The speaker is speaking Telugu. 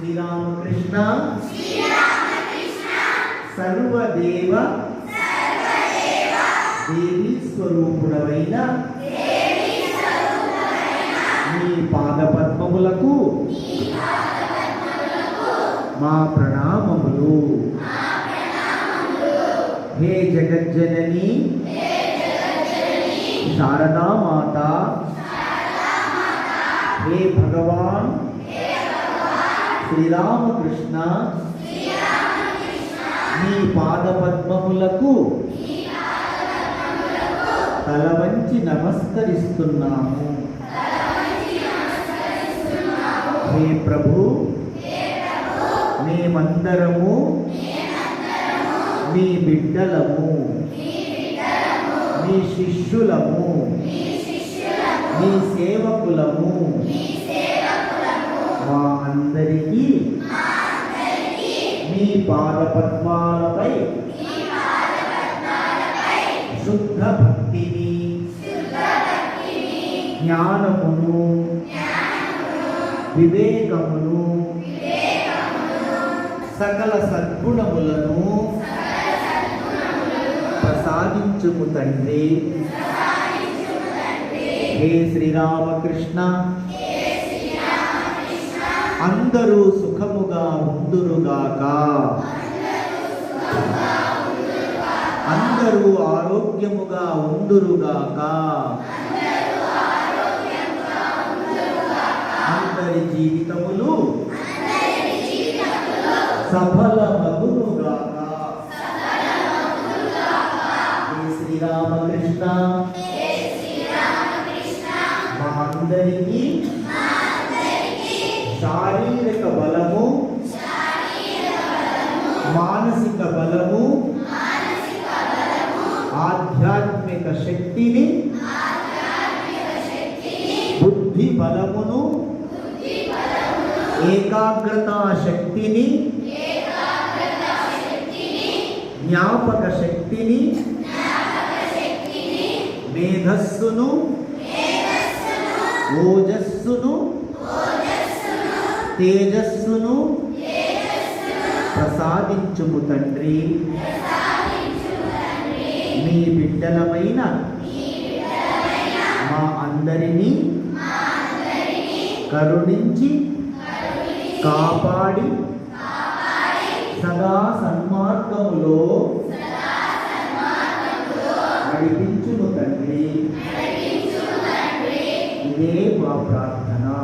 శ్రీరామకృష్ణ సర్వదేవ దేవీ స్వరూపుడవైన నీ పాదపద్మములకు మా ప్రణామములు. హే జగజ్జనని శారదామాత, హే భగవాన్ శ్రీరామకృష్ణ, నీ పాదపద్మములకు తల వంచి నమస్కరిస్తున్నాము. హే ప్రభు, మేమందరము నీ బిడ్డలము, నీ శిష్యులము, నీ సేవకులము. మా అందరికీ నీ పాదపద్మాలపై శుద్ధ భక్తిని, జ్ఞానమును, వివేకమును, సకల సద్గుణములను ప్రసాదించుము తండ్రి. హే శ్రీరామకృష్ణ, అందరూ సుఖముగా ఉందురుగాక, అందరూ ఆరోగ్యముగా ఉందురుగాక, అందరి జీవితములు సఫలమగునుగాక. హే శ్రీరామకృష్ణ, మా అందరికీ శారీరక బలము, మానసిక బలము, ఆధ్యాత్మిక శక్తిని, బుద్ధి బలమును, ఏకాగ్రతా శక్తిని, జ్ఞాపక శక్తిని, మేధస్సును, ఓజస్సును, తేజస్సును ప్రసాదించుము తండ్రి. నీ బిడ్డలమైన మా అందరినీ కరుణించి కాపాడి సదా సన్మార్గములో నడిపించుము తండ్రి. ఇదే మా ప్రార్థన.